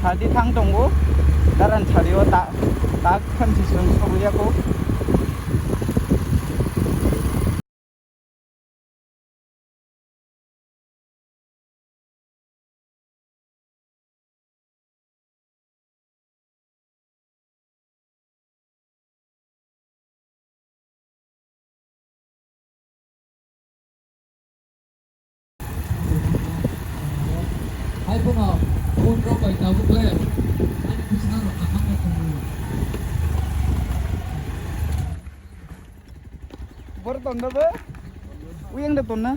सादि थां दङ दारान सारियाव दा खोनसेजों सहैयाखौ iPhone phone có bảy tàu lên anh cứ sao rồi ăn ăn không बर तन्दाबो उयंदा तन्ना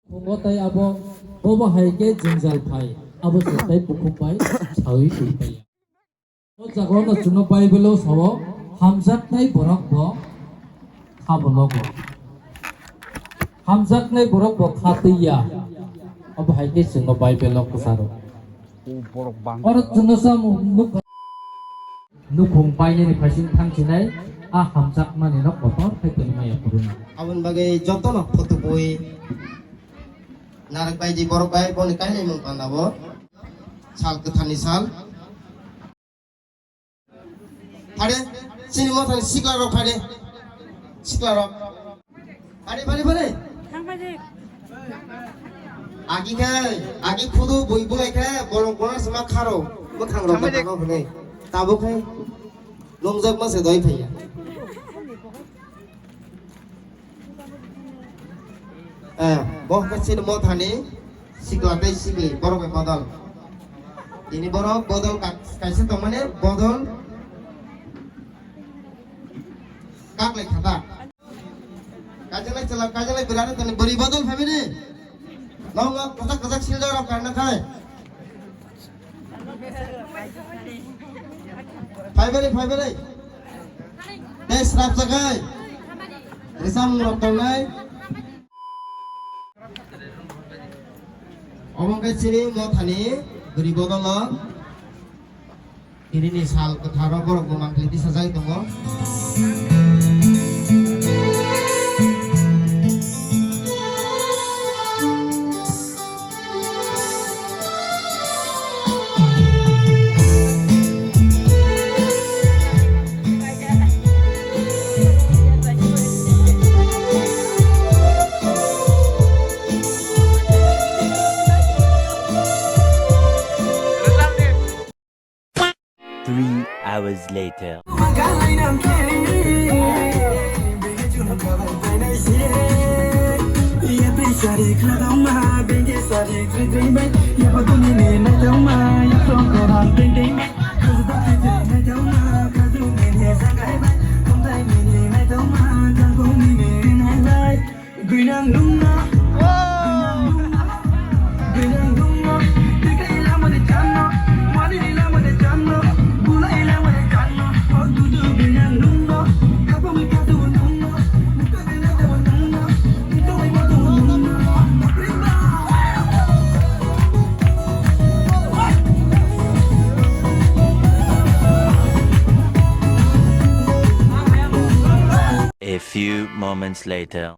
Kung tay abo bobo hay ke jingjal phai abo sai puku pai chawi tu pai o jago na chuno pai belo sabo hamjak nai borok bo khabolo bo hamjak nai borok bo khatiya abo hay ke chuno pai belo kusaro borok bang or chuno sam nu khong pai ni phasin thangchinai a hamjak mani no kotor khai tuni maya purun abon bagai jotono photo boy narak bai ji borok bai boni kailai mung pandabo sal kethani sal Pade, sini mau tadi sikla rok pade, sikla rok. Pade. Agi kudu boi boleh kai, bolong bolong sama karo, bukan rok tak mau boleh. Tabu kai, longjak masih doi paya. Boh kai sini mau tadi sikla tadi sikli, borok kai bodol. Ini borok bodol kasih temannya bodol. Kak lagi kata, kajalai berada tadi beri botol family. Lalu kasak silda orang karena kai. Family. Tes rap sakai. Risam rotol nai. Omong ke sini mau tani beri botol lo. Ini nih sal ketara borok memangkili di sajai tunggu. Hours later. A few moments later.